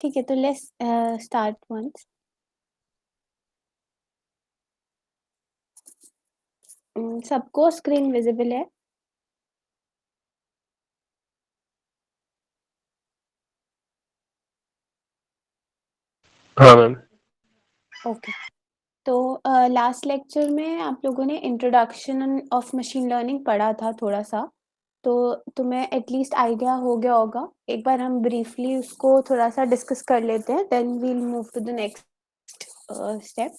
ठीक है, तो लेट्स स्टार्ट वंस। सबको स्क्रीन विज़िबल है? हाँ मैम। ओके। तो लास्ट लेक्चर में आप लोगों ने इंट्रोडक्शन ऑफ मशीन लर्निंग पढ़ा था थोड़ा-सा, तो तुम्हें एटलीस्ट आइडिया हो गया होगा। एक बार हम ब्रीफली उसको थोड़ा-सा डिस्कस कर लेते हैं, then we will move to the next step.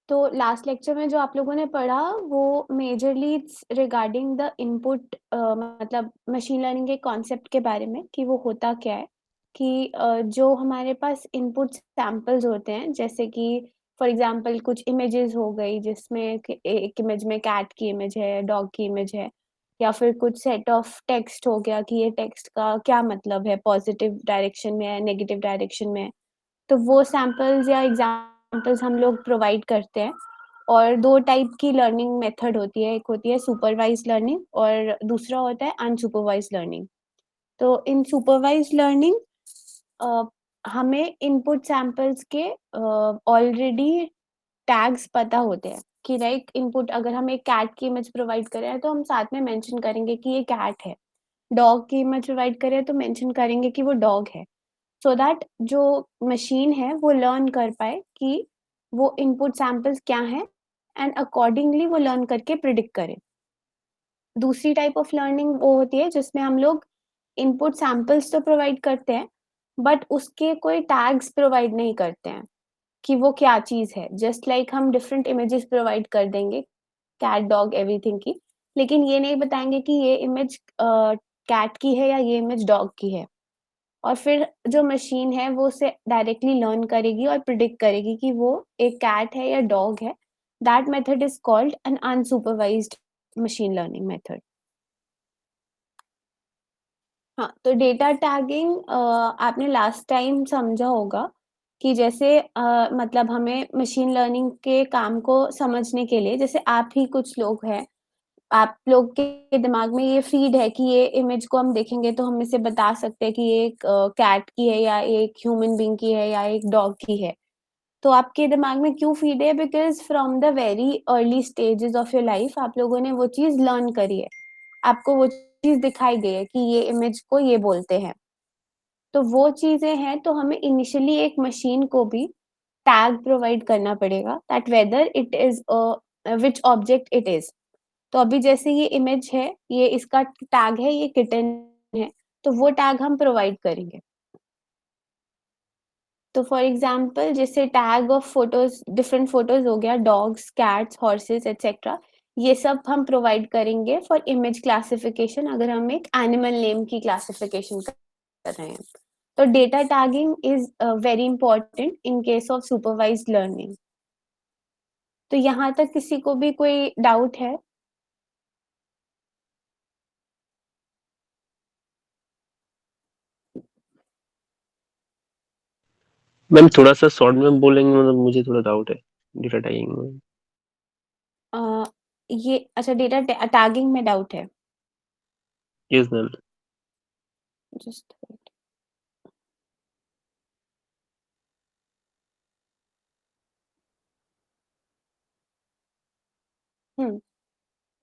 तो लास्ट लेक्चर में जो आप लोगों ने पढ़ा वो majorly it's regarding the input, मतलब मशीन लर्निंग के कॉन्सेप्ट के बारे में कि वो होता क्या है। कि जो हमारे पास इनपुट सैंपल्स होते हैं, जैसे कि फॉर एग्जांपल कुछ इमेजेस हो गई जिसमें एक इमेज में कैट की इमेज है, डॉग की इमेज है, या फिर कुछ सेट ऑफ टेक्स्ट हो गया कि ये टेक्स्ट का क्या मतलब है, पॉजिटिव डायरेक्शन में है, नेगेटिव डायरेक्शन में है। तो वो सैंपल्स या एग्ज़ाम्पल्स हम लोग प्रोवाइड करते हैं। और 2 टाइप की लर्निंग मेथड होती है, एक होती है सुपरवाइज़्ड लर्निंग और दूसरा होता है अनसुपरवाइज़्ड लर्निंग। तो इन सुपरवाइज़्ड लर्निंग अ, हमें इनपुट सैंपल्स के ऑलरेडी टैग्स पता होते हैं कि लाइक इनपुट अगर हम एक कैट की इमेज प्रोवाइड कर रहे हैं, तो हम साथ में मेंशन करेंगे कि ये कैट है। डॉग की इमेज प्रोवाइड कर रहे हैं, तो मेंशन करेंगे कि वो डॉग है। सो दैट जो मशीन है वो लर्न कर पाए कि वो इनपुट सैंपल्स क्या हैं एंड अकॉर्डिंगली वो लर्न करके प्रिडिक्ट करे। दूसरी टाइप ऑफ लर्निंग वो होती है जिसमें हम लोग इनपुट सैंपल्स तो प्रोवाइड करते हैं, बट उसके कोई टैग्स प्रोवाइड नहीं करते हैं कि वो क्या चीज़ है। जस्ट लाइक हम डिफरेंट इमेजेस प्रोवाइड कर देंगे, कैट, डॉग, एवरीथिंग की, लेकिन ये नहीं बताएँगे कि ये इमेज कैट की है या ये इमेज डॉग की है। और फिर जो मशीन है वो उसे डायरेक्टली लर्न करेगी और प्रिडिक्ट करेगी कि वो एक कैट है या डॉग है। That method is called an unsupervised machine learning method. हाँ, तो डेटा टैगिंग आपने लास्ट टाइम समझा होगा कि जैसे मतलब हमें मशीन लर्निंग के काम को समझने के लिए, जैसे आप ही कुछ लोग हैं, आप लोग के दिमाग में ये फ़ीड है कि ये इमेज को हम देखेंगे तो हम इसे बता सकते हैं कि ये एक कैट की है या एक ह्यूमन बीइंग की है या एक डॉग की है। तो आपके दिमाग में क्यों फ़ीड है? Because from the very early stages of your life आप लोगों ने वो चीज़ लर्न करी है। आपको वो चीज़ दिखाई गई है कि ये इमेज को ये बोलते हैं। तो वो चीज़ें हैं, तो हमें इनिशियली एक मशीन को भी टैग प्रोवाइड करना पड़ेगा that whether it is which object it is. तो अभी जैसे ये इमेज है, ये इसका टैग है, ये किटन है, तो वो टैग हम प्रोवाइड करेंगे। तो फॉर एग्ज़ाम्पल जैसे tag of photos, different photos हो गया, डॉग्स, कैट्स, हॉर्सेस एटसेट्रा, ये सब हम प्रोवाइड करेंगे फॉर इमेज क्लासिफिकेशन अगर हम एक एनिमल नेम की क्लासिफिकेशन कर रहे हैं। तो data tagging is very important in case of supervised learning. तो यहाँ तक किसी को भी कोई डाउट है? मैम थोड़ा सा शॉर्ट में बोलेंगे, मतलब मुझे थोड़ा डाउट है डेटा टाइपिंग में। अ, ये अच्छा, डेटा टैगिंग में डाउट है? Yes ma'am. Just wait. हुँ।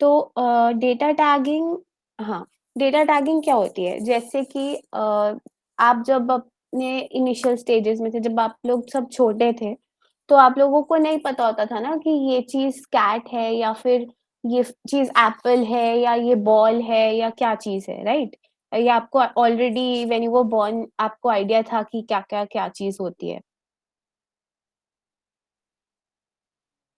तो डेटा टैगिंग, हाँ, डेटा टैगिंग क्या होती है? जैसे कि आप जब अपने इनिशियल स्टेजेस में थे, जब आप लोग सब छोटे थे, तो आप लोगों को नहीं पता होता था ना कि ये चीज़ कैट है या फिर ये चीज़ एप्पल है या ये बॉल है या क्या चीज़ है, राइट? या आपको already when you were born आपको आइडिया था कि क्या चीज़ होती है?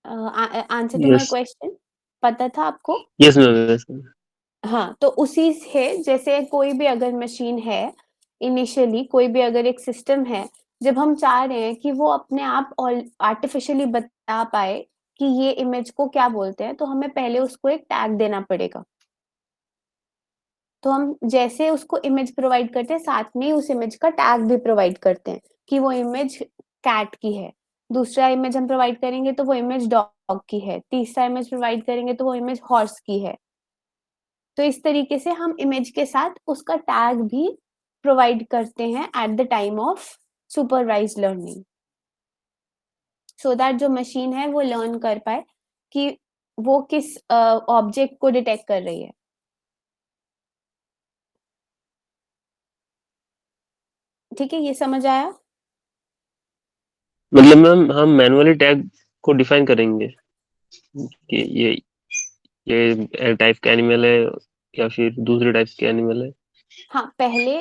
Answer to my yes. Question, पता था आपको? Yes ma'am, yes ma'am. हाँ, तो उसी से जैसे कोई भी अगर मशीन है, इनिशियली कोई भी अगर एक सिस्टम है, जब हम चाह रहे हैं कि वो अपने आप आर्टिफ़िशियली बता पाए कि ये इमेज को क्या बोलते हैं, तो हमें पहले उसको एक टैग देना पड़ेगा। तो हम जैसे उसको इमेज प्रोवाइड करते हैं, साथ में ही उस इमेज का टैग भी प्रोवाइड करते हैं कि वो इमेज कैट की है। दूसरा इमेज हम प्रोवाइड करेंगे तो वो इमेज डॉग की है। तीसरा इमेज प्रोवाइड करेंगे तो वो इमेज हॉर्स की है। तो इस तरीके से हम इमेज के साथ उसका टैग भी प्रोवाइड करते हैं at the time of supervised learning, so that जो मशीन है वो लर्न कर पाए कि वो किस ऑब्जेक्ट को डिटेक्ट कर रही है। ठीक है, ये समझ आया? मतलब मैम हम मैनुअली टैग को डिफाइन करेंगे कि ये टाइप का एनिमल है या फिर दूसरे टाइप के एनिमल है? हाँ, पहले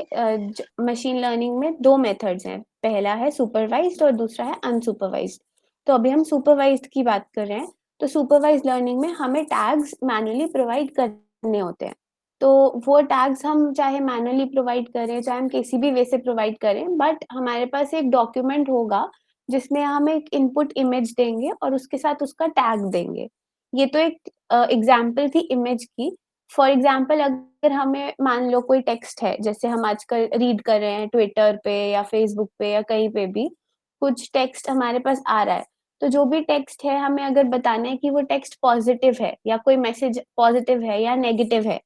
मशीन लर्निंग में 2 मेथड्स हैं, पहला है सुपरवाइज्ड और दूसरा है अनसुपरवाइज्ड। तो अभी हम सुपरवाइज्ड की बात कर रहे हैं, तो सुपरवाइज्ड लर्निंग में हमें टैग्स मैनुअली प्रोवाइड करने होते हैं। तो वो टैग्स हम चाहे मैनुअली प्रोवाइड करें, चाहे हम किसी भी वे से प्रोवाइड करें, बट हमारे पास एक डॉक्यूमेंट होगा, जिसमें हम एक इनपुट इमेज देंगे और उसके साथ उसका टैग देंगे। ये तो एक एग्ज़ाम्पल थी इमेज की। फॉर एग्ज़ाम्पल अगर हमें मान लो कोई टेक्स्ट है, जैसे हम आजकल रीड कर रहे हैं ट्विटर पे या फ़ेसबुक पे या कहीं पे भी, कुछ टेक्स्ट हमारे पास आ रहा है। तो जो भी टेक्स्ट है हमें अगर बताना है कि वो टेक्स्ट पॉज़िटिव है या कोई मैसेज पॉज़िटिव है या नेगेटिव है,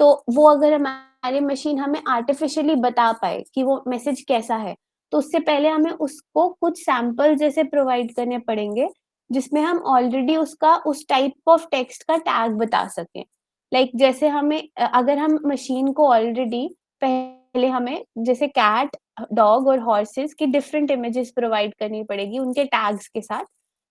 तो वो अगर हमारी मशीन हमें आर्टिफ़िशियली बता पाए कि वो मैसेज कैसा है, तो उससे पहले हमें उसको कुछ सैंपल जैसे प्रोवाइड करने पड़ेंगे, जिसमें हम ऑलरेडी उसका उस टाइप ऑफ टेक्स्ट का टैग बता सकें। लाइक जैसे हमें अगर हम मशीन को ऑलरेडी पहले हमें जैसे कैट, डॉग और हॉर्सेस की डिफरेंट इमेजेस प्रोवाइड करनी पड़ेगी उनके टैग्स के साथ।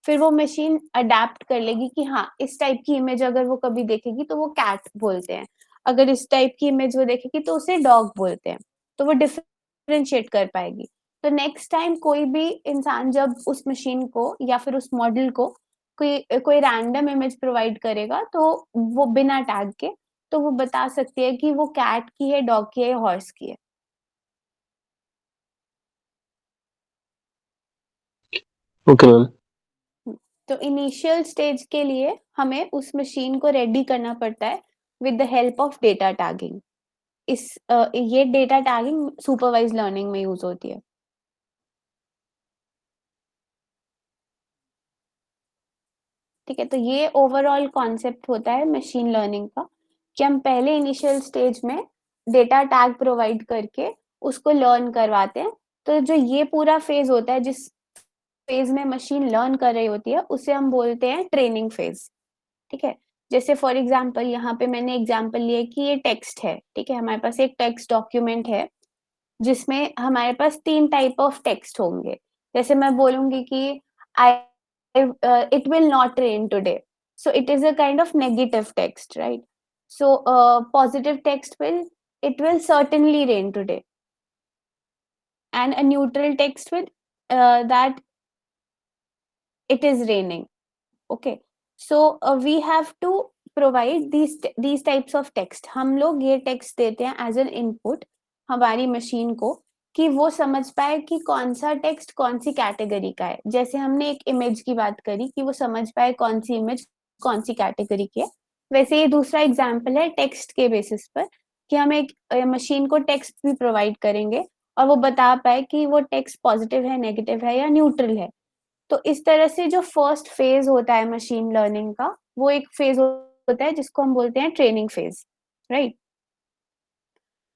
फिर वो मशीन अडैप्ट कर लेगी कि हाँ, इस टाइप की इमेज अगर वो कभी देखेगी तो वो कैट बोलते हैं। अगर इस टाइप की इमेज वो देखेगी तो उसे डॉग बोलते हैं। तो वो डिफरेंशिएट कर पाएगी। तो नेक्स्ट टाइम कोई भी इंसान जब उस मशीन को या फिर उस मॉडल को कोई कोई रैंडम इमेज प्रोवाइड करेगा, तो वो बिना टैग के, तो वो बता सकती है कि वो कैट की है, डॉग की है या हॉर्स की है। Okay ma'am. हुँ, तो इनिशियल स्टेज के लिए हमें उस मशीन को रेडी करना पड़ता है with the help of data tagging. ये डेटा टैगिंग सुपरवाइज्ड लर्निंग में यूज़ होती है। ठीक है, तो ये ओवरऑल कॉन्सेप्ट होता है मशीन लर्निंग का, कि हम पहले इनिशियल स्टेज में डेटा टैग प्रोवाइड करके उसको लर्न करवाते हैं। तो जो ये पूरा फ़ेज़ होता है, जिस फ़ेज़ में मशीन लर्न कर रही होती है, उसे हम बोलते हैं ट्रेनिंग फ़ेज़। ठीक है? जैसे फॉर एग्ज़ाम्पल यहाँ पे मैंने एग्ज़ाम्पल लिया है कि ये टेक्स्ट है, ठीक है? हमारे पास एक टेक्स्ट डॉक्यूमेंट है, जिसमें हमारे पास 3 टाइप ऑफ टेक्स्ट होंगे। जैसे मैं बोलूँगी कि आई it will not rain today. So it is a kind of negative text, right? So positive text will, it will certainly rain today. And a neutral text will, that it is raining. Okay, so we have to provide these types of text. हम लोग ये text देते हैं as an input हमारी machine को, कि वो समझ पाए कि कौन सा टेक्स्ट कौन सी कैटेगरी का है। जैसे हमने एक इमेज की बात करी कि वो समझ पाए कौन सी इमेज कौन सी कैटेगरी की है, वैसे ये दूसरा एग्जाम्पल है टेक्स्ट के बेसिस पर, कि हम एक मशीन को टेक्स्ट भी प्रोवाइड करेंगे और वो बता पाए कि वो टेक्स्ट पॉजिटिव है, नेगेटिव है या न्यूट्रल है। तो इस तरह से जो फर्स्ट फेज़ होता है मशीन लर्निंग का, वो एक फेज़ होता है जिसको हम बोलते हैं ट्रेनिंग फेज़, राइट?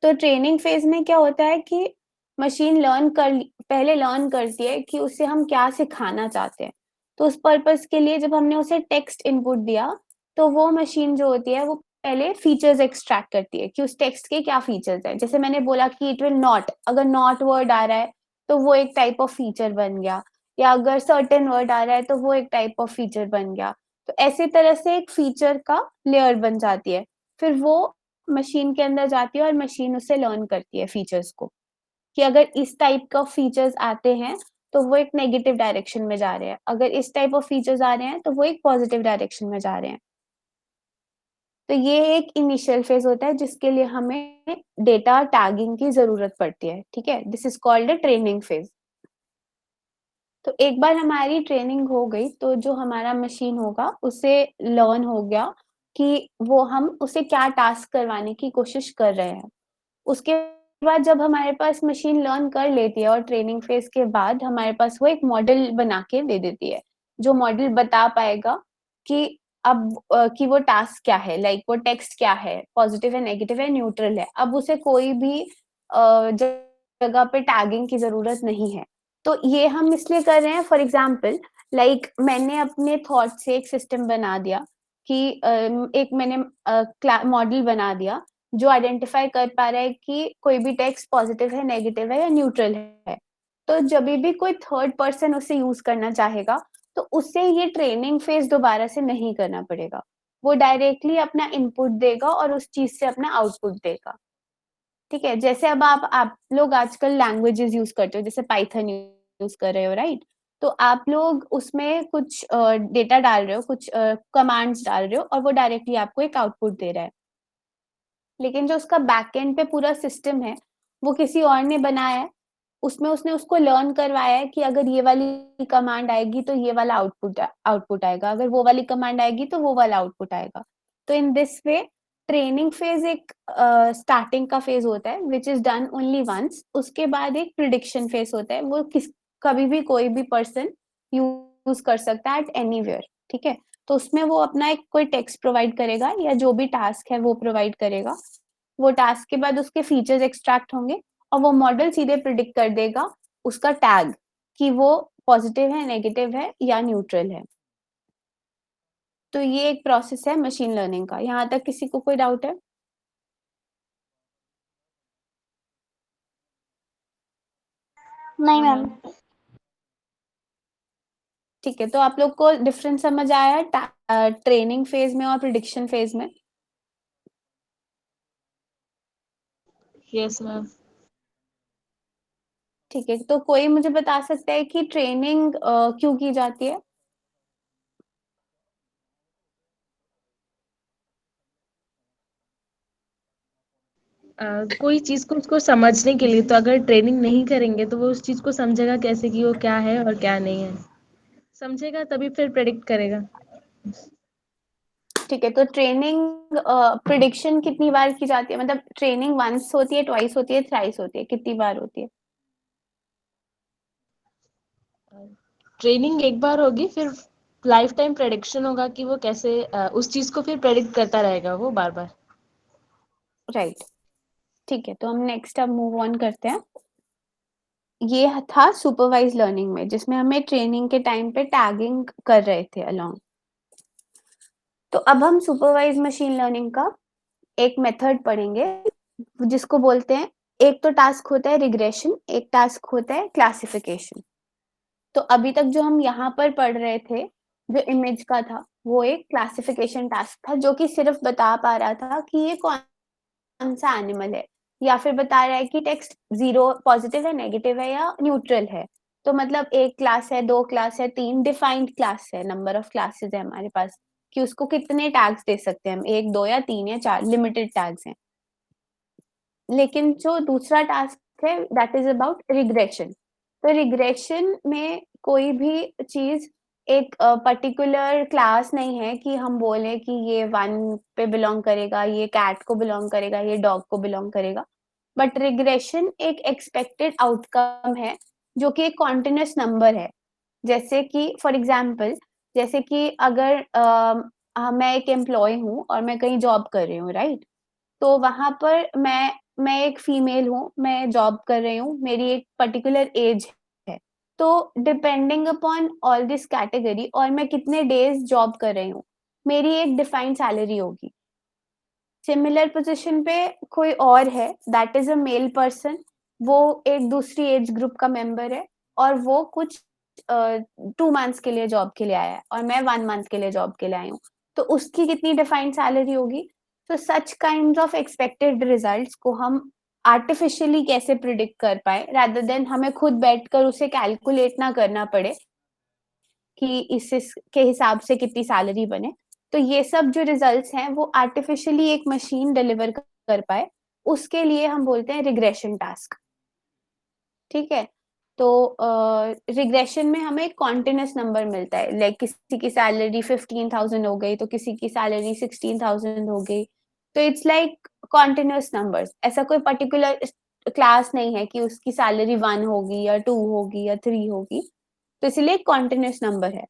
तो ट्रेनिंग फेज़ में क्या होता है कि मशीन पहले लर्न करती है कि उसे हम क्या सिखाना चाहते हैं। तो उस पर्पज़ के लिए जब हमने उसे टेक्स्ट इनपुट दिया, तो वो मशीन जो होती है वो पहले फीचर्स एक्सट्रैक्ट करती है कि उस टेक्स्ट के क्या फीचर्स हैं। जैसे मैंने बोला कि इट विल नॉट, अगर नॉट वर्ड आ रहा है, तो वो एक टाइप ऑफ फीचर बन गया, या अगर सर्टेन वर्ड आ रहा है, तो वो एक टाइप ऑफ फीचर बन गया। तो ऐसे तरह से एक फीचर का लेयर बन जाती है। फिर वो मशीन के अंदर जाती है और मशीन उससे लर्न करती है फीचर्स को, कि अगर इस टाइप का फीचर्स आते हैं, तो वो एक नेगेटिव डायरेक्शन में जा रहे हैं। अगर इस टाइप ऑफ फीचर्स आ रहे हैं, तो वो एक पॉजिटिव डायरेक्शन में जा रहे हैं। तो ये एक इनिशियल फेज़ होता है जिसके लिए हमें डेटा टैगिंग की ज़रूरत पड़ती है, ठीक है? This is called a training phase. तो एक बार हमारी ट्रेनिंग हो गई, तो जो हमारा मशीन होगा, उसे लर्न हो गया कि वो हम उसे क्या टास्क करवाने की कोशिश कर रहे हैं। उसके बाद जब हमारे पास मशीन लर्न कर लेती है और ट्रेनिंग फेज़ के बाद हमारे पास वो एक मॉडल बना के दे देती है, जो मॉडल बता पाएगा कि अब कि वो टास्क क्या है, लाइक वो टेक्स्ट क्या है, पॉज़िटिव है, नेगेटिव है, न्यूट्रल है। अब उसे कोई भी जगह पे टैगिंग की ज़रूरत नहीं है। तो ये हम इसलिए कर रहे हैं फॉर एग्ज़ाम्पल मैंने अपने थॉट से एक सिस्टम बना दिया कि एक मैंने मॉडल बना दिया जो आइडेंटिफ़ाई कर पा रहा है कि कोई भी टेक्स्ट पॉज़िटिव है, नेगेटिव है या न्यूट्रल है। तो जभी भी कोई थर्ड पर्सन उसे यूज़ करना चाहेगा, तो उसे ये ट्रेनिंग फ़ेज़ दोबारा से नहीं करना पड़ेगा। वो डायरेक्टली अपना इनपुट देगा और उस चीज़ से अपना आउटपुट देगा। ठीक है? जैसे अब आप लोग आजकल लैंग्वेजेज़ यूज़ करते हो, जैसे पाइथन यूज़ कर रहे हो, राइट? तो आप लोग उसमें कुछ डेटा डाल रहे हो, कुछ कमांड्स डाल रहे हो और वो डायरेक्टली आपको एक आउटपुट दे रहा है। लेकिन जो उसका बैकएंड पे पूरा सिस्टम है, वो किसी और ने बनाया है। उसमें उसने उसको लर्न करवाया है कि अगर ये वाली कमांड आएगी तो ये वाला आउटपुट आएगा, अगर वो वाली कमांड आएगी तो वो वाला आउटपुट आएगा। तो in this way training phase एक स्टार्टिंग का फेज़ होता है which is done only once. उसके बाद एक प्रिडिक्शन फेज़ होता है, वो कभी भी कोई भी पर्सन यूज़ कर सकता है एट एनीवेयर, ठीक है? तो उसमें वो अपना एक कोई टेक्स्ट प्रोवाइड करेगा या जो भी टास्क है वो प्रोवाइड करेगा। वो टास्क के बाद उसके फीचर्स एक्सट्रैक्ट होंगे और वो मॉडल सीधे प्रिडिक्ट कर देगा उसका टैग कि वो पॉजिटिव है, नेगेटिव है या न्यूट्रल है। तो ये एक प्रोसेस है मशीन लर्निंग का। यहाँ तक किसी को कोई डाउट है? नहीं मैम। ठीक है, तो आप लोग को डिफरेंस समझ आया ट्रेनिंग फेज़ में और प्रिडिक्शन फेज़ में? Yes ma'am. ठीक है, तो कोई मुझे बता सकता है कि ट्रेनिंग क्यों की जाती है? कोई चीज को उसको समझने के लिए, तो अगर ट्रेनिंग नहीं करेंगे तो वो उस चीज को समझेगा कैसे कि वो क्या है और क्या नहीं है। समझेगा तभी फिर प्रेडिक्ट करेगा। ठीक है, तो ट्रेनिंग प्रिडिक्शन कितनी बार की जाती है? मतलब ट्रेनिंग वन्स होती है, ट्वाइस होती है, थ्राइस होती है, कितनी बार होती है? ट्रेनिंग एक बार होगी, फिर लाइफ टाइम प्रेडिक्शन होगा कि वो कैसे उस चीज को फिर प्रेडिक्ट करता रहेगा वो बार बार। राइट, ठीक है, तो हम नेक्स्ट अब मूव ऑन करते हैं। ये था सुपरवाइज लर्निंग में, जिसमें हमें ट्रेनिंग के टाइम पे टैगिंग कर रहे थे अलोंग। तो अब हम सुपरवाइज मशीन लर्निंग का एक मेथड पढ़ेंगे जिसको बोलते हैं, एक तो टास्क होता है रिग्रेशन, एक टास्क होता है क्लासिफिकेशन। तो अभी तक जो हम यहाँ पर पढ़ रहे थे, जो इमेज का था, वो एक क्लासिफिकेशन टास्क था जो कि सिर्फ बता पा रहा था कि ये कौन सा एनिमल है, या फिर बता रहा है कि टेक्स्ट 0 पॉजिटिव है, नेगेटिव है या न्यूट्रल है। तो मतलब 1 क्लास है, 2 क्लास है, 3 डिफाइंड क्लास है, नंबर ऑफ क्लासेस है हमारे पास कि उसको कितने टैग्स दे सकते हैं हम, 1, 2 या 3 या 4 लिमिटेड टैग्स हैं। लेकिन जो दूसरा टास्क है दैट इज अबाउट रिग्रेशन। तो रिग्रेशन में कोई भी चीज एक पर्टिकुलर क्लास नहीं है कि हम बोले कि ये 1 पे बिलोंग करेगा, ये कैट को बिलोंग करेगा, ये डॉग को बिलोंग करेगा। बट रिग्रेशन एक एक्सपेक्टेड आउटकम है जो कि एक कॉन्टिन्यूस नंबर है। जैसे कि फॉर एग्जाम्पल, जैसे कि अगर मैं एक एम्प्लॉय हूँ और मैं कहीं जॉब कर रही हूँ, राइट? तो वहाँ पर मैं एक फीमेल हूँ, मैं जॉब कर रही हूँ, मेरी एक पर्टिकुलर एज है। तो depending upon all this category और मैं कितने डेज़ जॉब कर रही हूँ, मेरी एक डिफाइंड सैलरी होगी। सिमिलर पोज़ीशन पे कोई और है, that is a male person, वो एक दूसरी एज ग्रुप का मेंबर है और वो कुछ 2 मंथ्स के लिए जॉब के लिए आया है और मैं 1 मंथ के लिए जॉब के लिए आई हूँ। तो उसकी कितनी डिफाइंड सैलरी होगी? तो सच काइंड्स ऑफ एक्सपेक्टेड रिजल्ट्स को हम आर्टिफिशियली कैसे प्रिडिक्ट कर पाएँ, रादर देन हमें खुद बैठकर उसे कैलकुलेट ना करना पड़े कि इस के हिसाब से कितनी सैलरी बने। तो ये सब जो रिजल्ट्स हैं वो आर्टिफिशियली एक मशीन डिलीवर कर पाए, उसके लिए हम बोलते हैं रिग्रेशन टास्क। ठीक है? तो रिग्रेशन में हमें कॉन्टिन्यूअस नंबर मिलता है, लाइक किसी की सैलरी 15,000 हो गई, तो किसी की सैलरी 16,000 हो गई। तो इट्स लाइक कॉन्टिन्यूअस नंबर्स। ऐसा कोई पर्टिकुलर क्लास नहीं है कि उसकी सैलरी 1 होगी या 2 होगी या 3 होगी। तो इसीलिए कॉन्टिन्यूअस नंबर है।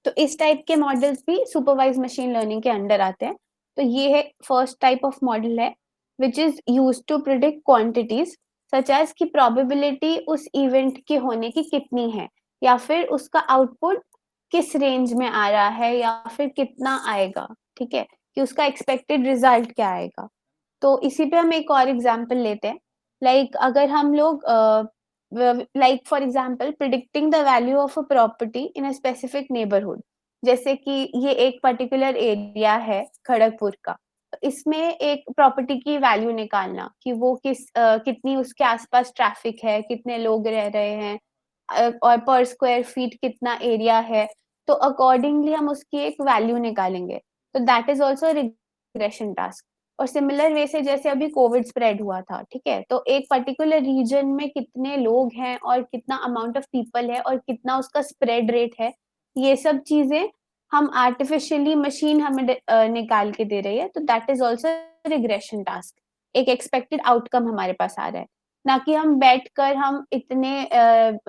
तो इस टाइप के मॉडल्स भी सुपरवाइज्ड मशीन लर्निंग के अंडर आते हैं। तो ये है फर्स्ट टाइप ऑफ मॉडल है which is used to predict quantities such as कि probability उस event के होने की कितनी है, या फिर उसका output किस रेंज में आ रहा है, या फिर कितना आएगा, ठीक है, कि उसका एक्सपेक्टेड रिजल्ट क्या आएगा। तो इसी पे हम एक और एग्जांपल लेते हैं, लाइक अगर हम लोग like for example predicting the value of a property in a specific neighbourhood, जैसे कि ये एक पर्टिकुलर एरिया है खड़गपुर का, तो इसमें एक प्रॉपर्टी की वैल्यू निकालना कि वो कितनी उसके आसपास ट्रैफिक है, कितने लोग रह रहे हैं, और पर स्क्वायर फीट कितना एरिया है, तो अकॉर्डिंगली हम उसकी एक वैल्यू निकालेंगे। तो that is also regression task. और सिमिलर वे से जैसे अभी कोविड स्प्रेड हुआ था, ठीक है, तो एक पर्टिकुलर रीजन में कितने लोग हैं और कितना अमाउंट ऑफ पीपल है और कितना उसका स्प्रेड रेट है, ये सब चीजें हम आर्टिफिशियली मशीन हमें निकाल के दे रही है, तो that is also regression task. एक एक्सपेक्टेड आउटकम हमारे पास आ रहा है, ना कि हम बैठकर हम इतने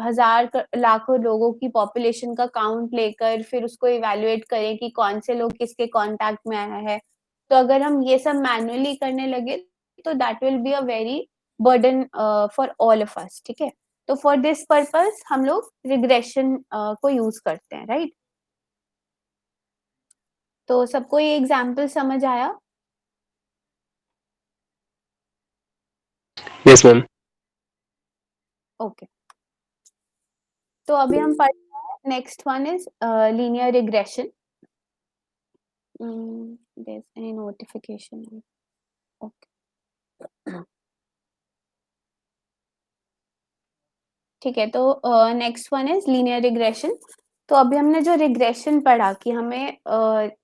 हजार लाखों लोगों की पॉपुलेशन का काउंट लेकर फिर उसको इवेल्युएट करें कि कौन से लोग किसके कांटेक्ट में आया है। तो अगर हम ये सब मैन्युअली करने लगे तो that will be a very burden for all of us, ठीक है। तो फॉर दिस पर्पस हम लोग रिग्रेशन को यूज करते हैं, राइट। तो सबको ये एग्जाम्पल समझ आया? Yes ma'am. ओके, तो अभी हम पढ़ते हैं, next one is linear regression. there's any notification? Okay. ठीक है, तो next one is linear regression. तो अभी हमने जो रिग्रेशन पढ़ा कि हमें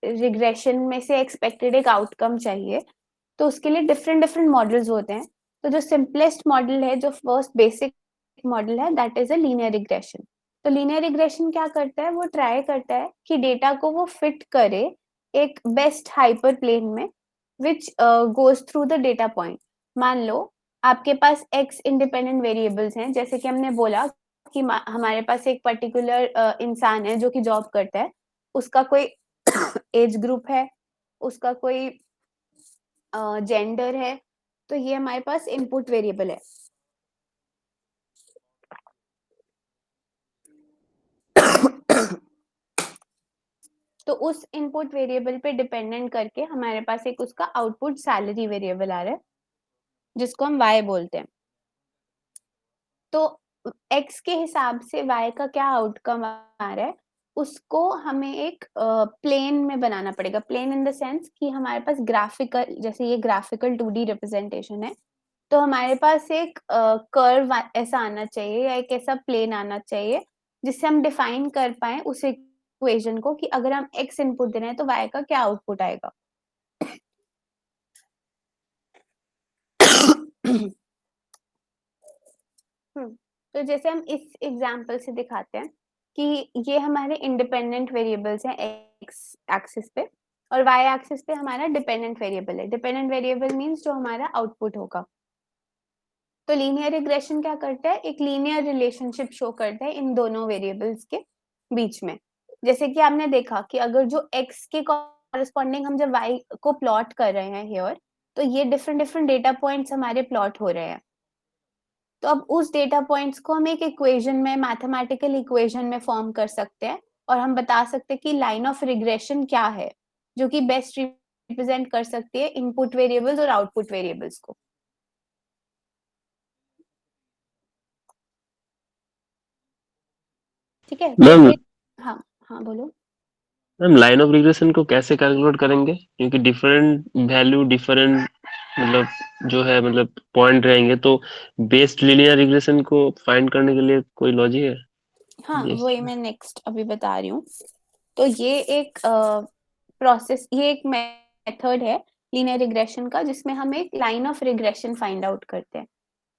रिग्रेशन में से एक्सपेक्टेड एक आउटकम चाहिए, तो उसके लिए डिफरेंट डिफरेंट मॉडल्स होते हैं। तो जो सिंपलेस्ट मॉडल है, जो फर्स्ट बेसिक मॉडल है, that is a linear regression. तो लीनियर रिग्रेशन क्या करता है, वो ट्राई करता है कि डेटा को वो फिट करे एक बेस्ट हाइपर प्लेन में, which goes through the data point. मान लो आपके पास एक्स इंडिपेंडेंट वेरिएबल्स हैं, जैसे कि हमने बोला कि हमारे पास एक पर्टिकुलर इंसान है जो कि जॉब करता है, उसका कोई एज ग्रुप है, उसका कोई जेंडर है, तो ये हमारे पास इनपुट वेरिएबल है। तो उस इनपुट वेरिएबल पे डिपेंडेंट करके हमारे पास एक उसका आउटपुट सैलरी वेरिएबल आ रहा है, जिसको हम y बोलते हैं। तो x के हिसाब से y का क्या आउटकम आ रहा है, उसको हमें एक प्लेन में बनाना पड़ेगा। प्लेन इन द सेंस कि हमारे पास ग्राफिकल, जैसे ये ग्राफिकल 2D रिप्रेजेंटेशन है, तो हमारे पास एक कर्व ऐसा आना चाहिए, या एक ऐसा प्लेन आना चाहिए जिससे हम डिफाइन कर पाए उस इक्वेशन को कि अगर हम x इनपुट दे रहे हैं तो y का क्या आउटपुट आएगा। तो जैसे हम इस एग्जांपल से दिखाते हैं कि ये हमारे इंडिपेंडेंट वेरिएबल्स हैं एक्स एक्सिस पे, और वाई एक्सिस पे हमारा डिपेंडेंट वेरिएबल है। डिपेंडेंट वेरिएबल मींस जो हमारा आउटपुट होगा। तो लीनियर रिग्रेशन क्या करता है, एक लीनियर रिलेशनशिप शो करता है इन दोनों वेरिएबल्स के बीच में। जैसे कि आपने देखा कि अगर जो x के कॉरेस्पॉन्डिंग हम जब y को प्लॉट कर रहे हैं हियर, तो ये डिफरेंट डिफरेंट डेटा पॉइंट्स हमारे प्लॉट हो रहे हैं। तो अब उस डेटा पॉइंट्स को हम एक इक्वेशन में, मैथमेटिकल इक्वेशन में फॉर्म कर सकते हैं, और हम बता सकते हैं कि लाइन ऑफ रिग्रेशन क्या है, जो कि बेस्ट रिप्रेजेंट कर सकती है इनपुट वेरिएबल्स और आउटपुट वेरिएबल्स को। ठीक है, तो मैम, ये हाँ हाँ बोलो। मैम लाइन ऑफ रिग्रेशन को कैसे कैलकुलेट करेंगे, क्योंकि डिफरेंट वैल्यू डिफरेंट मतलब जो है मतलब पॉइंट रहेंगे, तो बेस्ड लीनियर रिग्रेशन को फाइंड करने के लिए कोई लॉजिक है? हाँ, Yes. वही मैं नेक्स्ट अभी बता रही हूँ। तो ये एक प्रोसेस, ये एक मेथड है लीनियर रिग्रेशन का, जिसमें हम एक line of regression find out करते हैं,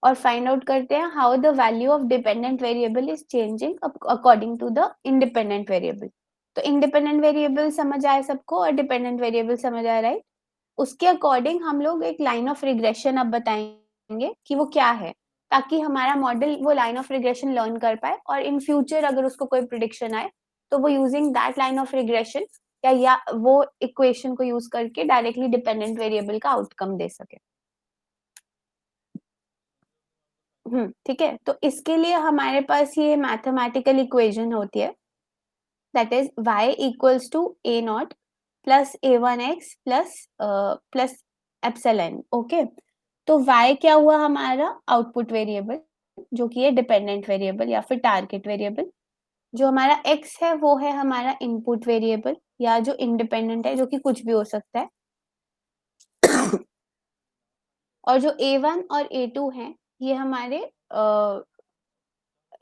और फाइंड आउट करते हैं how the value of dependent variable is changing according to the independent variable. तो इंडिपेंडेंट वेरिएबल समझ आए सबको, और डिपेंडेंट वेरिएबल समझ आया, राइट। उसके अकॉर्डिंग हम लोग एक लाइन ऑफ रिग्रेशन अब बताएंगे कि वो क्या है, ताकि हमारा मॉडल वो लाइन ऑफ रिग्रेशन लर्न कर पाए, और इन फ्यूचर अगर उसको कोई प्रिडिक्शन आए तो वो using that line of regression या वो इक्वेशन को यूज करके डायरेक्टली डिपेंडेंट वेरिएबल का आउटकम दे सके। ठीक है, तो इसके लिए हमारे पास ये मैथमेटिकल इक्वेशन होती है, that is y equals to a naught plus a1x plus epsilon. Okay, तो y क्या हुआ हमारा आउटपुट वेरिएबल, जो कि है डिपेंडेंट वेरिएबल या फिर टारगेट वेरिएबल। जो हमारा x है वो है हमारा इनपुट वेरिएबल या जो इंडिपेंडेंट है, जो कि कुछ भी हो सकता है। और जो a1 और a2 हैं, ये हमारे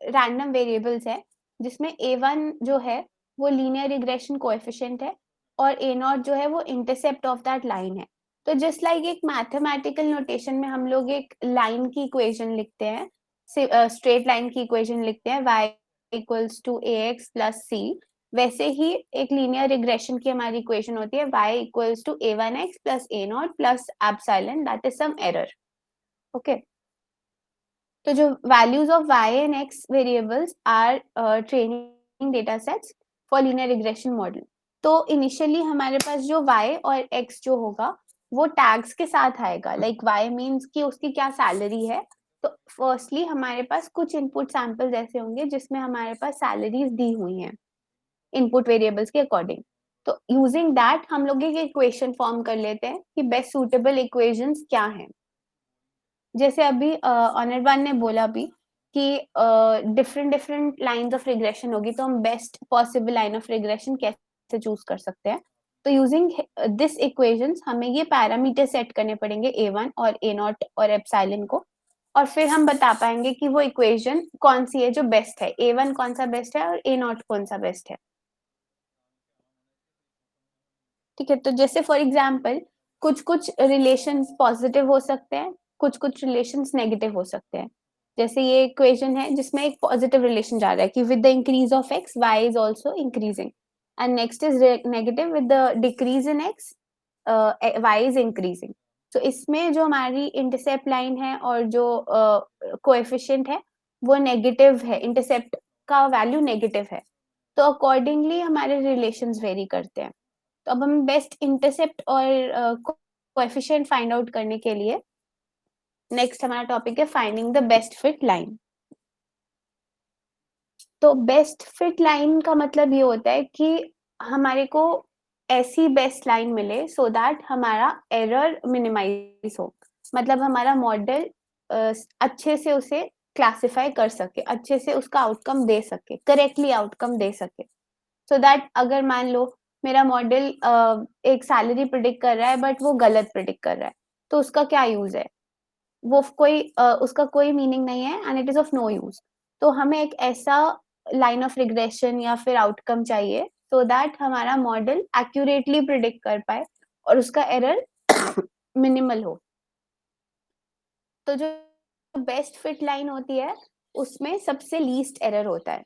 रैंडम वेरिएबल्स है, जिसमें a1 जो है वो लीनियर रिग्रेशन कोएफिशिएंट है और a0 जो है वो इंटरसेप्ट ऑफ दैट लाइन है। तो जस्ट लाइक एक मैथमेटिकल नोटेशन में हम लोग एक लाइन की इक्वेशन लिखते हैं, स्ट्रेट लाइन की इक्वेशन लिखते हैं y equals to ax plus c, वैसे ही एक लीनियर रिग्रेशन की हमारी इक्वेशन होती है y equals to a1x plus a0 plus epsilon, that is some error. Okay, तो जो values of y and x variables are training data sets for linear regression model। तो initially हमारे पास जो y और x जो होगा वो टैग्स के साथ आएगा, लाइक y मीन्स कि उसकी क्या सैलरी है। तो फर्स्टली हमारे पास कुछ इनपुट सैंपल्स ऐसे होंगे जिसमें हमारे पास सैलरीज दी हुई हैं इनपुट वेरिएबल्स के अकॉर्डिंग। तो यूजिंग दैट हम लोग एक इक्वेशन फॉर्म कर लेते हैं कि बेस्ट सूटेबल इक्वेशंस क्या हैं। जैसे अभी अनिर्बान ने बोला भी कि different different lines of regression होगी, तो हम best possible line of regression कैसे चूज कर सकते हैं। तो यूजिंग दिस इक्वेशंस हमें ये पैरामीटर सेट करने पड़ेंगे a1 और a0 और एप्सिलॉन को, और फिर हम बता पाएंगे कि वो इक्वेशन कौन सी है जो बेस्ट है, a1 कौन सा बेस्ट है और a0 कौन सा बेस्ट है। ठीक है, तो जैसे फॉर एग्जाम्पल कुछ कुछ रिलेशंस पॉजिटिव हो सकते हैं, कुछ कुछ रिलेशंस नेगेटिव हो सकते हैं। जैसे ये इक्वेशन है जिसमें एक पॉजिटिव रिलेशन जा रहा है कि with the increase of x y is also increasing, and next is negative with the decrease in x y is increasing. तो इसमें जो हमारी इंटरसेप्ट लाइन है और जो कोएफिशिएंट है वो नेगेटिव है, इंटरसेप्ट का वैल्यू नेगेटिव है, तो अकॉर्डिंगली हमारे रिलेशंस वेरी करते हैं। तो अब हम बेस्ट इंटरसेप्ट और कोएफिशिएंट फाइंड आउट करने के लिए नेक्स्ट हमारा टॉपिक है finding the best fit line. तो बेस्ट फिट लाइन का मतलब ये होता है कि हमारे को ऐसी बेस्ट लाइन मिले सो दैट हमारा एरर मिनिमाइज हो, मतलब हमारा मॉडल अच्छे से उसे क्लासिफाई कर सके, अच्छे से उसका आउटकम दे सके, करेक्टली आउटकम दे सके। सो दैट अगर मान लो मेरा मॉडल एक सैलरी प्रिडिक्ट कर रहा है बट वो गलत प्रिडिक्ट कर रहा है, तो उसका क्या यूज है, वो कोई उसका कोई मीनिंग नहीं है and it is of no use. तो हमें एक ऐसा लाइन ऑफ रिग्रेशन या फिर आउटकम चाहिए सो दैट हमारा मॉडल एक्यूरेटली प्रिडिक्ट कर पाए और उसका एरर मिनिमल हो। तो जो बेस्ट फिट लाइन होती है उसमें सबसे लीस्ट एरर होता है।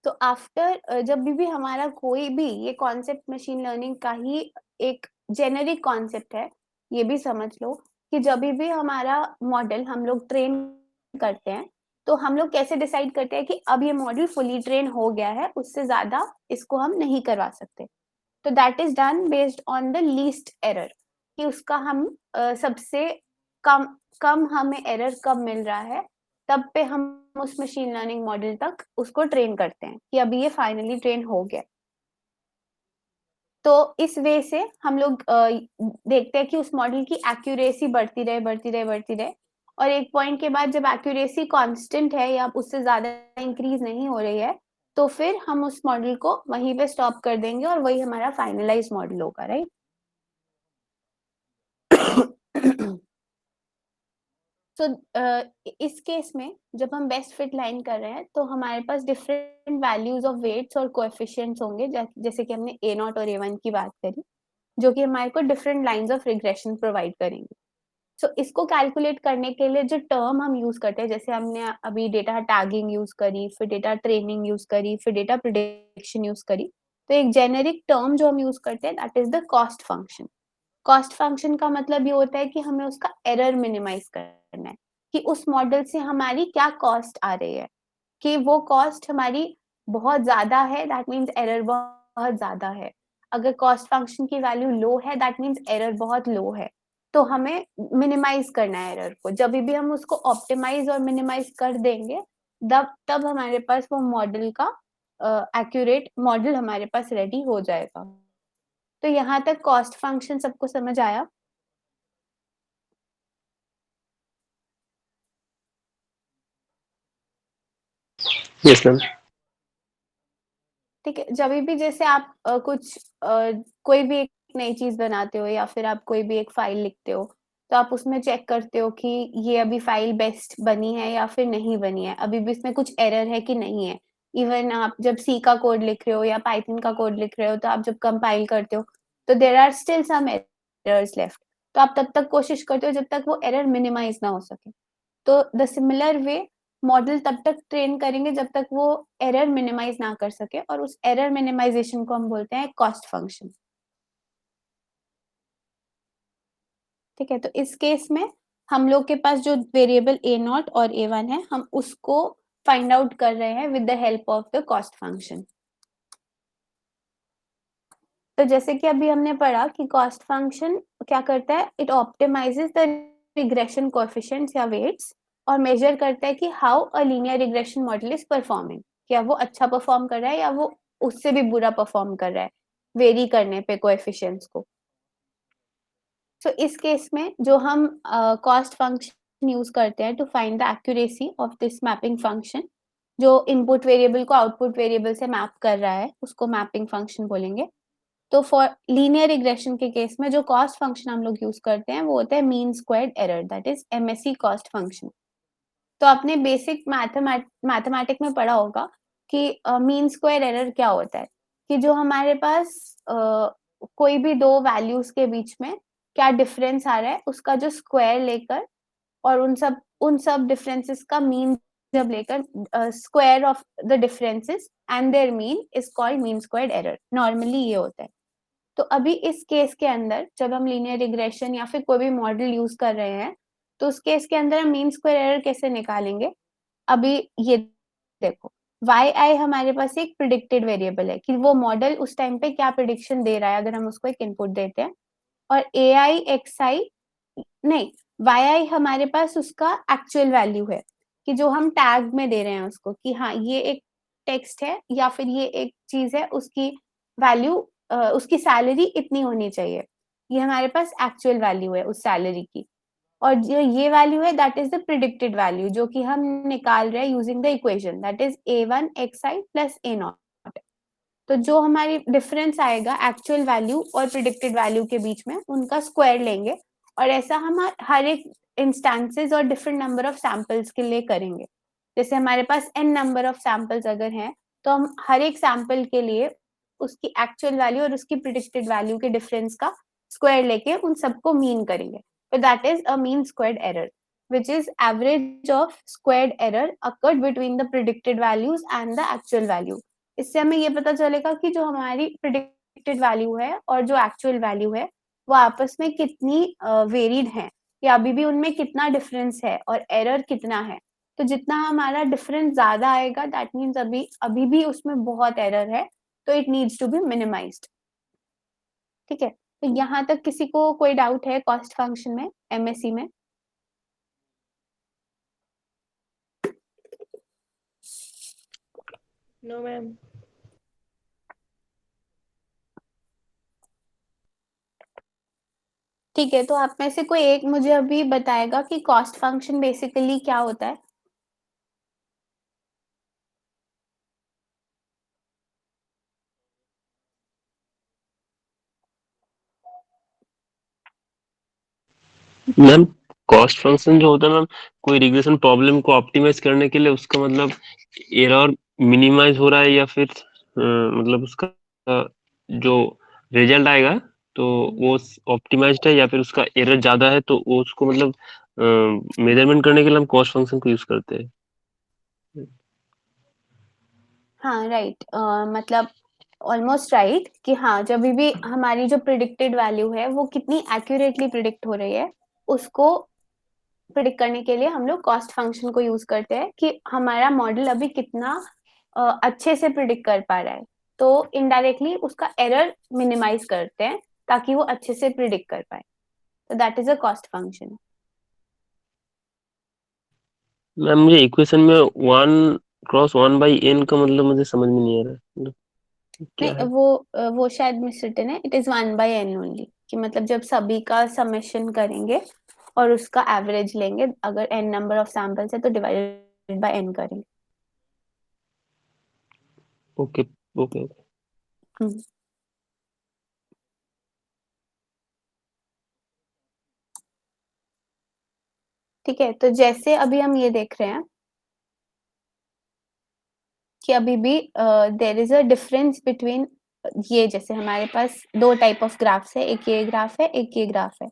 तो आफ्टर जब भी हमारा कोई भी, ये कॉन्सेप्ट मशीन लर्निंग का ही एक जेनेरिक कॉन्सेप्ट है, ये भी समझ लो कि जब भी हमारा मॉडल हम लोग ट्रेन करते हैं तो हम लोग कैसे डिसाइड करते हैं कि अब ये मॉडल फुली ट्रेन हो गया है, उससे ज्यादा इसको हम नहीं करवा सकते। तो that is done based on the least error, कि उसका हम सबसे कम कम हमें एरर कब मिल रहा है, तब पे हम उस मशीन लर्निंग मॉडल तक उसको ट्रेन करते हैं कि अभी ये फाइनली ट्रेन हो गया। तो इस वे से हम लोग देखते हैं कि उस मॉडल की एक्यूरेसी बढ़ती रहे बढ़ती रहे बढ़ती रहे, और एक पॉइंट के बाद जब एक्यूरेसी कांस्टेंट है या उससे ज्यादा इंक्रीज नहीं हो रही है, तो फिर हम उस मॉडल को वहीं पे स्टॉप कर देंगे और वही हमारा फाइनलाइज मॉडल होगा, राइट। तो इस केस में जब हम बेस्ट फिट लाइन कर रहे हैं तो हमारे पास डिफरेंट वैल्यूज ऑफ वेट्स और कोएफिशिएंट्स होंगे, जैसे कि हमने a0 और a1 की बात करी, जो कि हमारे को different lines of regression provide करेंगे। सो इसको कैलकुलेट करने के लिए जो टर्म हम यूज करते हैं, जैसे हमने अभी डेटा टैगिंग यूज करी, फिर डेटा ट्रेनिंग यूज करी, फिर डेटा प्रिडिक्शन यूज करी, तो एक जेनेरिक टर्म जो हम यूज करते हैं that is the cost function. Cost function का मतलब ये होता है कि हमें उसका एरर मिनिमाइज करना है, कि उस मॉडल से हमारी क्या कॉस्ट आ रही है, कि वो कॉस्ट हमारी बहुत ज्यादा है, दैट मीन्स एरर बहुत ज्यादा है। अगर कॉस्ट फंक्शन की वैल्यू लो है दैट मीन्स एरर बहुत लो है। तो हमें मिनिमाइज करना है एरर को। जब भी हम उसको ऑप्टिमाइज और मिनिमाइज कर देंगे तब हमारे पास वो मॉडल का एक्यूरेट मॉडल हमारे पास रेडी हो जाएगा। तो यहाँ तक कॉस्ट फंक्शन सबको समझ आया? Yes ma'am. ठीक है, जब भी जैसे आप कोई भी एक नई चीज बनाते हो या फिर आप कोई भी एक फाइल लिखते हो, तो आप उसमें चेक करते हो कि ये अभी फाइल बेस्ट बनी है या फिर नहीं बनी है, अभी भी इसमें कुछ एरर है कि नहीं है। इवन आप जब सी का कोड लिख रहे हो या पाइथन का कोड लिख रहे हो, तो आप जब कंपाइल करते हो तो there are still some errors left, तो आप तब तक कोशिश करते हो जब तक वो एरर मिनिमाइज ना हो सके। तो द सिमिलर वे मॉडल तब तक ट्रेन करेंगे जब तक वो एरर मिनिमाइज ना कर सके, और उस एरर मिनिमाइजेशन को हम बोलते हैं कॉस्ट फंक्शन। ठीक है, तो इस केस में हम लोग के पास जो वेरिएबल a0 और a1 है, हम उसको फाइंड आउट कर रहे हैं with the help of the cost function. तो जैसे कि अभी हमने पढ़ा कि कॉस्ट फंक्शन क्या करता है, इट ऑप्टिमाइजेस द रिग्रेशन कोएफिशिएंट्स या वेट्स, और मेजर करता है कि how a linear regression model is performing, क्या वो अच्छा परफॉर्म कर रहा है या वो उससे भी बुरा परफॉर्म कर रहा है वेरी करने पे कोएफिशिएंट्स को। सो इस केस में जो हम कॉस्ट फंक्शन यूज करते हैं to find the accuracy of this mapping function, जो इनपुट वेरिएबल को आउटपुट वेरिएबल से मैप कर रहा है, उसको मैपिंग फंक्शन बोलेंगे। तो फॉर लीनियर रिग्रेशन के केस में जो कॉस्ट फंक्शन हम लोग यूज करते हैं वो होता है mean squared error, that is MSE cost function. तो आपने बेसिक मैथमेटिक में पढ़ा होगा कि मीन स्क्वायर एरर क्या होता है, कि जो हमारे पास कोई भी दो वैल्यूज के बीच में क्या डिफरेंस आ रहा है उसका जो स्क्वायर लेकर, और उन सब डिफरेंसेस का मीन जब लेकर, square of the differences and there mean is called mean squared error. Normally ये होता है। तो अभी इस केस के अंदर जब हम लीनियर रिग्रेशन या फिर कोई भी मॉडल यूज कर रहे हैं, तो उस केस के अंदर हम मीन स्क्वायर एरर कैसे निकालेंगे? अभी ये देखो, yi हमारे पास एक प्रिडिक्टेड वेरिएबल है कि वो मॉडल उस टाइम पे क्या प्रिडिक्शन दे रहा है अगर हम उसको एक इनपुट देते हैं, और ai xi नहीं, yi हमारे पास उसका एक्चुअल वैल्यू है, कि जो हम टैग में दे रहे हैं उसको कि हाँ ये एक टेक्स्ट है या फिर ये एक चीज है, उसकी वैल्यू उसकी सैलरी इतनी होनी चाहिए। ये हमारे पास एक्चुअल वैल्यू है उस सैलरी की, और जो ये वैल्यू है that is the predicted value जो कि हम निकाल रहे हैं using the equation that is a1 xi plus a0। तो जो हमारी डिफरेंस आएगा एक्चुअल वैल्यू और प्रिडिक्टेड वैल्यू के बीच में, उनका स्क्वायर लेंगे, और ऐसा हम हर एक इंस्टेंसेस और डिफरेंट नंबर ऑफ सैंपल्स के लिए करेंगे। जैसे हमारे पास n नंबर ऑफ सैंपल्स अगर हैं, तो हम हर एक सैंपल के लिए उसकी एक्चुअल वैल्यू और उसकी प्रिडिक्टेड वैल्यू के डिफरेंस का स्क्वायर लेके उन सबको मीन करेंगे। तो that is a mean squared error, which is average of squared error occurred between the predicted values and the actual value। इससे हमें ये पता चलेगा कि जो हमारी प्रिडिक्टेड वैल्यू है और जो एक्चुअल वैल्यू है वो आपस में कितनी वेरिड है, या अभी भी उनमें कितना डिफरेंस है और एरर कितना है। तो जितना हमारा डिफरेंस ज्यादा आएगा दैट मीन्स अभी अभी भी उसमें बहुत एरर है, तो it needs to be minimized. ठीक है, तो यहाँ तक किसी को कोई डाउट है कॉस्ट फंक्शन में, एमएससी में? No ma'am. ठीक है, तो आप में से कोई एक मुझे अभी बताएगा कि कॉस्ट फंक्शन बेसिकली क्या होता है? मैम कॉस्ट फंक्शन जो होता है मैम, कोई रिग्रेशन प्रॉब्लम को ऑप्टिमाइज करने के लिए उसका मतलब एरर मिनिमाइज हो रहा है या फिर मतलब उसका जो रिजल्ट आएगा तो वो ऑप्टिमाइज्ड है, या फिर उसका एरर ज्यादा है तो वो उसको मतलब मेजरमेंट करने के लिए हम कॉस्ट फंक्शन को यूज करते हैं। हाँ राइट, मतलब ऑलमोस्ट राइट कि हाँ जब भी हमारी जो प्रिडिक्टेड वैल्यू है वो कितनी एक्यूरेटली प्रिडिक्ट हो रही है, उसको प्रिडिक्ट करने के लिए हम लोग कॉस्ट फंक्शन को यूज करते हैं कि हमारा मॉडल अभी कितना अच्छे से प्रिडिक्ट कर पा रहा है। तो इनडायरेक्टली उसका एरर मिनिमाइज करते हैं ताकि वो अच्छे से प्रिडिक्ट कर पाए। तो that is a cost function. Ma'am मुझे इक्वेशन में 1 × 1/n का मतलब मुझे समझ में नहीं आ रहा, मतलब क्या नहीं, है? वो शायद मिसरिटन है, इट इज 1/n ओनली, कि मतलब जब सभी का समेशन करेंगे और उसका एवरेज लेंगे, अगर n नंबर ऑफ सैंपल्स है तो डिवाइडेड बाय n करेंगे। Okay okay. हम्म, ठीक है। तो जैसे अभी हम ये देख रहे हैं कि अभी भी there is a difference between, ये जैसे हमारे पास दो टाइप ऑफ ग्राफ्स है, एक ये ग्राफ है, एक ये ग्राफ है।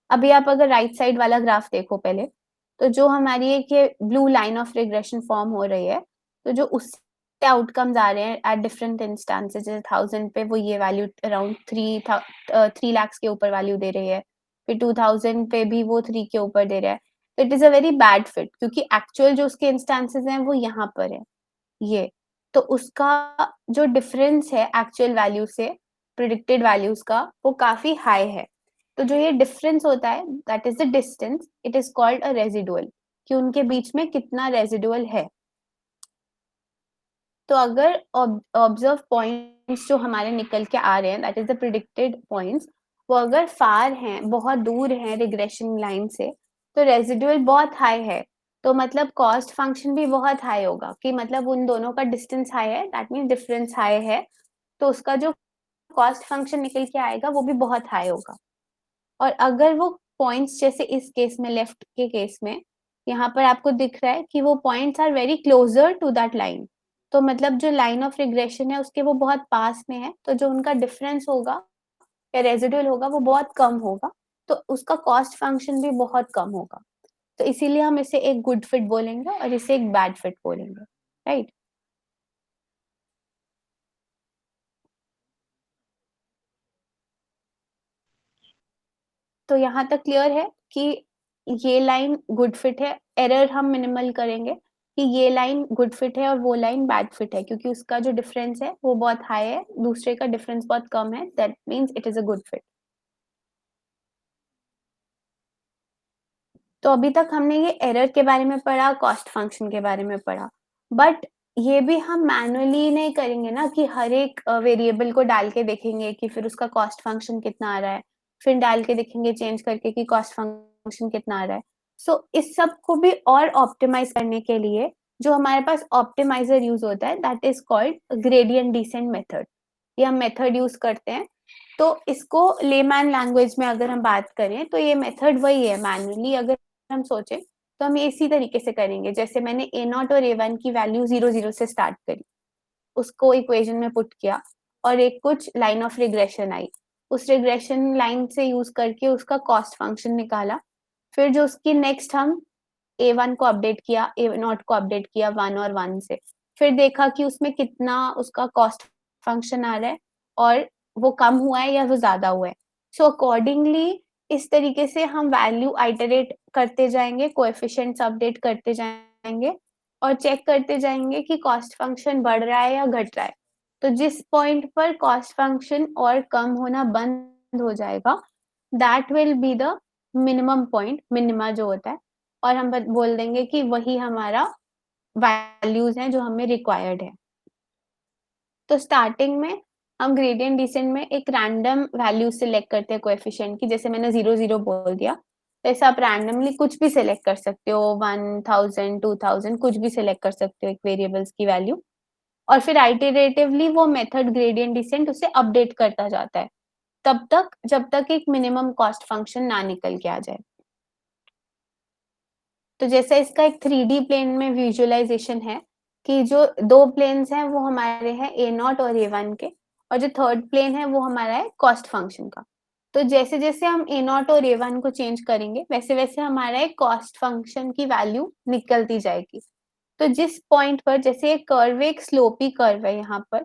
अभी आप अगर राइट साइड वाला ग्राफ देखो पहले, तो जो हमारी एक ये blue line of regression form हो रही है, तो जो उससे आउटकम्स आ रहे हैं एट डिफरेंट इंस्टांसेस, जैसे 1000 पे वो ये वैल्यू अराउंड 3 लाख के ऊपर वैल्यू दे रही है, फिर 2000 पे भी वो 3 के ऊपर दे रहा है। तो it is a very bad fit, क्योंकि एक्चुअल जो उसके इंस्टांसेस हैं वो यहाँ पर है, ये। तो उसका जो डिफरेंस है एक्चुअल वैल्यू से प्रिडिक्टेड वैल्यूज का, वो काफी हाई है। तो जो ये डिफरेंस होता है, that is the distance, it is called a residual, कि उनके बीच में कितना रेजिडुअल है। तो अगर ऑब्जर्व पॉइंट्स जो हमारे निकल के आ रहे हैं, that is the predicted points, वो अगर फार हैं, बहुत दूर हैं रिग्रेशन लाइन से, तो रेजिडुअल बहुत हाई है। तो मतलब कॉस्ट फंक्शन भी बहुत हाई होगा, कि मतलब उन दोनों का डिस्टेंस हाई है, दैट मीन्स डिफरेंस हाई है, तो उसका जो कॉस्ट फंक्शन निकल के आएगा वो भी बहुत हाई होगा। और अगर वो पॉइंट्स जैसे इस केस में, लेफ्ट के केस में, यहाँ पर आपको दिख रहा है कि वो points are very closer to that line, तो मतलब जो लाइन ऑफ रिग्रेशन है उसके वो बहुत पास में है, तो जो उनका डिफरेंस होगा या रेजिडुअल होगा वो बहुत कम होगा, तो उसका कॉस्ट फंक्शन भी बहुत कम होगा। तो इसीलिए हम इसे एक गुड फिट बोलेंगे और इसे एक बैड फिट बोलेंगे, राइट। तो यहाँ तक क्लियर है कि ये लाइन गुड फिट है, एरर हम मिनिमल करेंगे कि ये लाइन गुड फिट है और वो लाइन बैड फिट है, क्योंकि उसका जो डिफरेंस है वो बहुत हाई है, दूसरे का डिफरेंस बहुत कम है, that means it is a good fit. तो अभी तक हमने ये एरर के बारे में पढ़ा, कॉस्ट फंक्शन के बारे में पढ़ा, बट ये भी हम मैनुअली नहीं करेंगे ना, कि हर एक वेरिएबल को डाल के देखेंगे कि फिर उसका कॉस्ट फंक्शन कितना आ रहा है, फिर डाल के देखेंगे चेंज करके कि कॉस्ट फंक्शन कितना आ रहा है। सो इस सब को भी और ऑप्टिमाइज करने के लिए जो हमारे पास ऑप्टिमाइजर यूज होता है, that is called gradient descent method. ये हम मेथड यूज करते हैं। तो इसको लेमैन लैंग्वेज में अगर हम बात करें, तो ये मेथड वही है। मैनुअली अगर हम सोचें तो हम ये इसी तरीके से करेंगे, जैसे मैंने ए नॉट और A1 की वैल्यू 0 0 से स्टार्ट करी, उसको इक्वेशन में पुट किया, और एक कुछ लाइन ऑफ रिग्रेशन आई, उस रिग्रेशन लाइन से यूज करके उसका कॉस्ट फंक्शन निकाला। फिर जो उसकी नेक्स्ट हम A1 को अपडेट किया, A0 को अपडेट किया 1 और 1 से, फिर देखा कि उसमें कितना उसका कॉस्ट फंक्शन आ रहा है, और वो कम हुआ है या वो ज्यादा हुआ है। सो अकॉर्डिंगली इस तरीके से हम वैल्यू आइटरेट करते जाएंगे, कोएफिशिएंट्स अपडेट करते जाएंगे, और चेक करते जाएंगे कि कॉस्ट फंक्शन बढ़ रहा है या घट रहा है। तो जिस पॉइंट पर कॉस्ट फंक्शन और कम होना बंद हो जाएगा, that will be the minimum point, minima जो होता है, और हम बोल देंगे कि वही हमारा वैल्यूज हैं जो हमें रिक्वायर्ड है। तो स्टार्टिंग में हम ग्रेडियंट डिसेंट में एक रैंडम वैल्यू सिलेक्ट करते हैं कोएफिशिएंट की, जैसे मैंने 0 0 बोल दिया, तो ऐसा आप रैंडमली कुछ भी सिलेक्ट कर सकते हो, 1000 2000 कुछ भी सिलेक्ट कर सकते हो एक वेरिएबल्स की वैल्यू, और फिर आइटरेटिवली वो मेथड ग्रेडियंट डिसेंट उसे अपडेट करता जाता है, तब तक जब तक एक मिनिमम कॉस्ट फंक्शन ना निकल के आ जाए। तो जैसे इसका एक 3D प्लेन में विजुअलाइजेशन है, कि जो दो प्लेन्स हैं वो हमारे हैं A0 और A1 के, और जो थर्ड प्लेन है वो हमारा है कॉस्ट फंक्शन का। तो जैसे जैसे हम A0 और A1 को चेंज करेंगे, वैसे वैसे हमारा एक कॉस्ट फंक्शन की वैल्यू निकलती जाएगी। तो जिस पॉइंट पर, जैसे ये कर्व एक स्लोपी कर्व है यहाँ पर,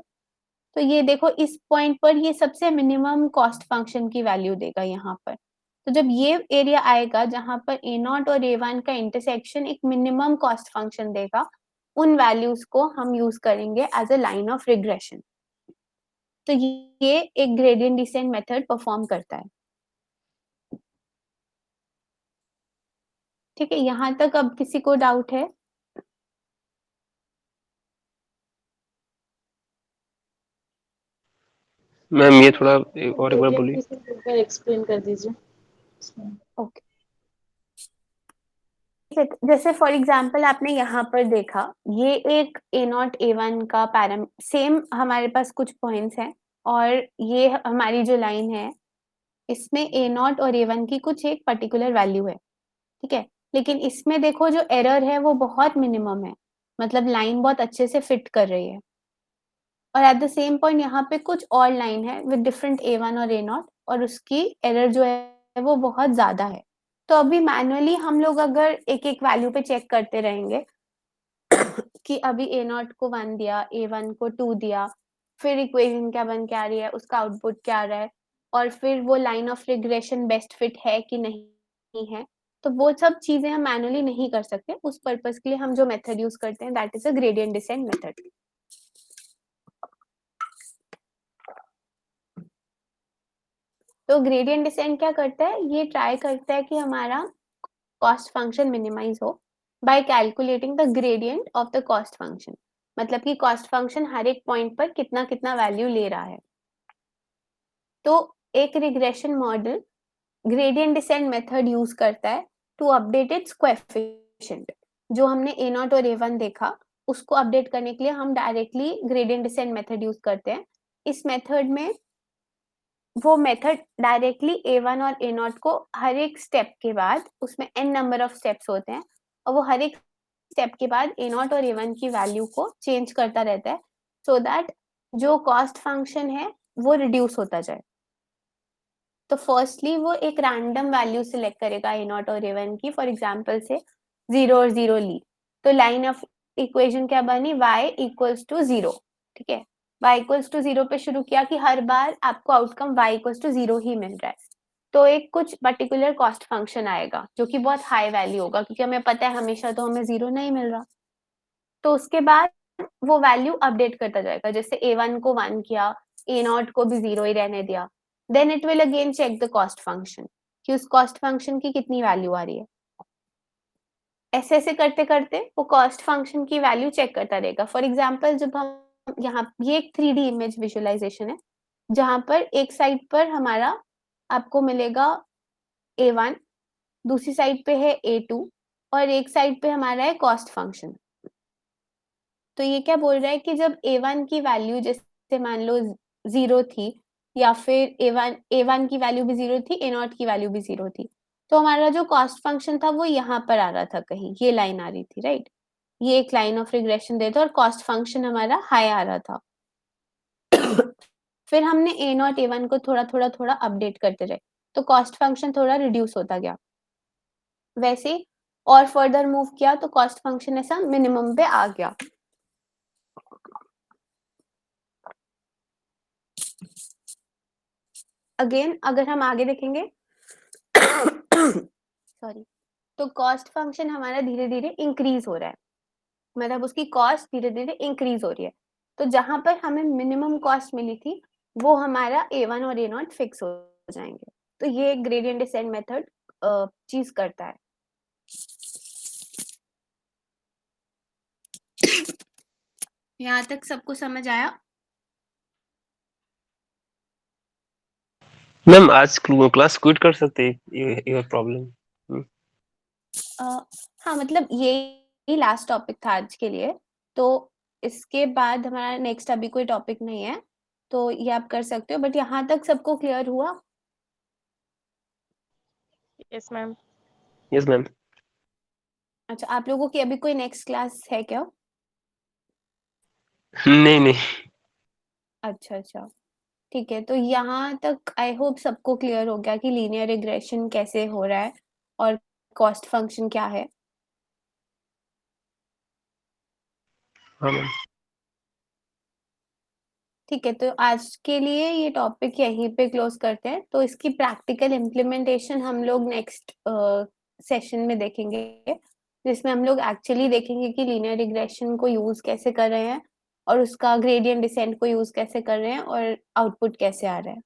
तो ये देखो इस पॉइंट पर ये सबसे मिनिमम कॉस्ट फंक्शन की वैल्यू देगा यहाँ पर। तो जब ये एरिया आएगा जहां पर A0 और A1 का इंटरसेक्शन एक मिनिमम कॉस्ट फंक्शन देगा, उन वैल्यूज को हम यूज करेंगे as a line of regression. तो ये एक ग्रेडियंट डिसेंट मेथड परफॉर्म करता है। ठीक है, यहाँ तक अब किसी को डाउट है? मैम ये थोड़ा और एक बार ग्रेडियंट बोलिए। डिसेंट एक बार एक्सप्लेन कर दीजिए। ओके, जैसे फॉर एग्जांपल आपने यहाँ पर देखा, ये एक A0 A1 का पैराम सेम हमारे पास कुछ पॉइंट्स हैं और ये हमारी जो लाइन है, इसमें A0 और A1 की कुछ एक पर्टिकुलर वैल्यू है, ठीक है? लेकिन इसमें देखो जो एरर है वो बहुत मिनिमम है, मतलब लाइन बहुत अच्छे से फिट कर रही है। और एट द सेम पॉइंट यहाँ पे कुछ और लाइन है विद डिफरेंट A1 और A0 और उसकी एरर जो है वो बहुत ज़्यादा है। तो अभी मैनुअली हम लोग अगर एक-एक वैल्यू पे चेक करते रहेंगे कि अभी A0 को 1 दिया, A1 को 2 दिया, फिर इक्वेशन क्या बन के आ रही है, उसका आउटपुट क्या आ रहा है और फिर वो line of regression best fit है कि नहीं है। तो वो सब चीज़ें हम मैनुअली नहीं कर सकते। उस पर्पज़ के लिए हम जो मेथड यूज़ करते हैं that is a gradient descent method. तो ग्रेडिएंट डिसेंट क्या करता है, ये ट्राई करता है कि हमारा कॉस्ट फंक्शन मिनिमाइज हो by calculating the gradient of the cost function. मतलब कि कॉस्ट फंक्शन हर एक पॉइंट पर कितना कितना वैल्यू ले रहा है। तो एक regression model gradient descent method use करता है टू अपडेट इट्स कोएफिशिएंट। जो हमने A0 और A1 देखा, उसको अपडेट करने के लिए हम directly gradient descent method use करते हैं। इस मेथड में वो मेथड डायरेक्टली A1 और A0 को हर एक स्टेप के बाद, उसमें n नंबर ऑफ स्टेप्स होते हैं और वो हर एक स्टेप के बाद A0 और A1 की वैल्यू को चेंज करता रहता है सो दैट जो कॉस्ट फंक्शन है वो रिड्यूस होता जाए। तो फर्स्टली वो एक रैंडम वैल्यू सिलेक्ट करेगा A0 और A1 की, फॉर एग्जांपल से 0 और 0 ली, तो लाइन ऑफ इक्वेशन क्या बनी, y इक्वल्स टू 0, ठीक है? y इक्वल्स टू 0 पे शुरू किया कि हर बार आपको आउटकम y इक्वल्स टू 0 ही मिल रहा है। तो एक कुछ पर्टिकुलर कॉस्ट फंक्शन आएगा जो कि बहुत हाई वैल्यू होगा क्योंकि हमें पता है हमेशा तो हमें 0 नहीं मिल रहा। तो उसके बाद वो वैल्यू अपडेट करता जाएगा, जैसे A1 को 1 किया, A0 को भी 0 ही रहने दिया। Then it will again check the cost function कि उस कॉस्ट फंक्शन की कितनी वैल्यू आ रही है। ऐसे ऐसे करते करते वो कॉस्ट फंक्शन की वैल्यू चेक करता रहेगा। फॉर एग्जांपल जब हम यहाँ, ये एक 3D इमेज विजुअलाइजेशन है जहां पर एक साइड पर हमारा आपको मिलेगा A1, दूसरी साइड पे है A2 और एक साइड पे हमारा है कॉस्ट फंक्शन। तो ये क्या बोल रहा है कि जब A1 की वैल्यू जैसे मान लो 0 थी या फिर A1 की वैल्यू भी 0 थी, A0 की वैल्यू भी 0 थी, तो हमारा जो कॉस्ट फंक्शन था वो यहाँ पर आ रहा था, कहीं ये लाइन आ रही थी, राइट? ये एक लाइन ऑफ रिग्रेशन देता और कॉस्ट फंक्शन हमारा हाई आ रहा था। फिर हमने A0 A1 को थोड़ा अपडेट करते रहे, तो कॉस्ट फंक्शन थोड़ा रिड्यूस होता गया। वैसे और फर्दर मूव किया तो कॉस्ट फंक्शन ऐसा मिनिमम पे आ गया। अगेन अगर हम आगे देखेंगे सॉरी, तो कॉस्ट फंक्शन हमारा धीरे-धीरे इंक्रीज हो रहा है, मतलब उसकी कॉस्ट धीरे-धीरे इंक्रीज हो रही है। तो जहां पर हमें मिनिमम कॉस्ट मिली थी वो हमारा A1 और A0 फिक्स हो जाएंगे। तो ये ग्रेडिएंट डिसेंट मेथड चीज करता है। यहाँ तक सबको समझ आया? मैम आज क्लास क्विट कर सकते हैं, ये प्रॉब्लम। हाँ, मतलब यही लास्ट टॉपिक था आज के लिए, तो इसके बाद हमारा नेक्स्ट अभी कोई टॉपिक नहीं है, तो ये आप कर सकते हो। बट यहाँ तक सबको क्लियर हुआ? Yes ma'am. Yes ma'am. अच्छा, आप लोगों की अभी कोई नेक्स्ट क्लास है क्या? नहीं नहीं। अच्छा अच्छा, ठीक है। तो यहाँ तक आई होप सबको क्लियर हो गया कि लीनियर रिग्रेशन कैसे हो रहा है और कॉस्ट फंक्शन क्या है। हाँ मैम। ठीक है, तो आज के लिए ये टॉपिक यहीं पे क्लोज करते हैं। तो इसकी प्रैक्टिकल इम्प्लीमेंटेशन हम लोग नेक्स्ट सेशन में देखेंगे, जिसमें हम लोग एक्चुअली देखेंगे कि लीनियर रिग्रेशन को यूज कैसे कर रहे हैं और उसका ग्रेडियंट डिसेंट को यूज कैसे कर रहे हैं और आउटपुट कैसे आ रहा है।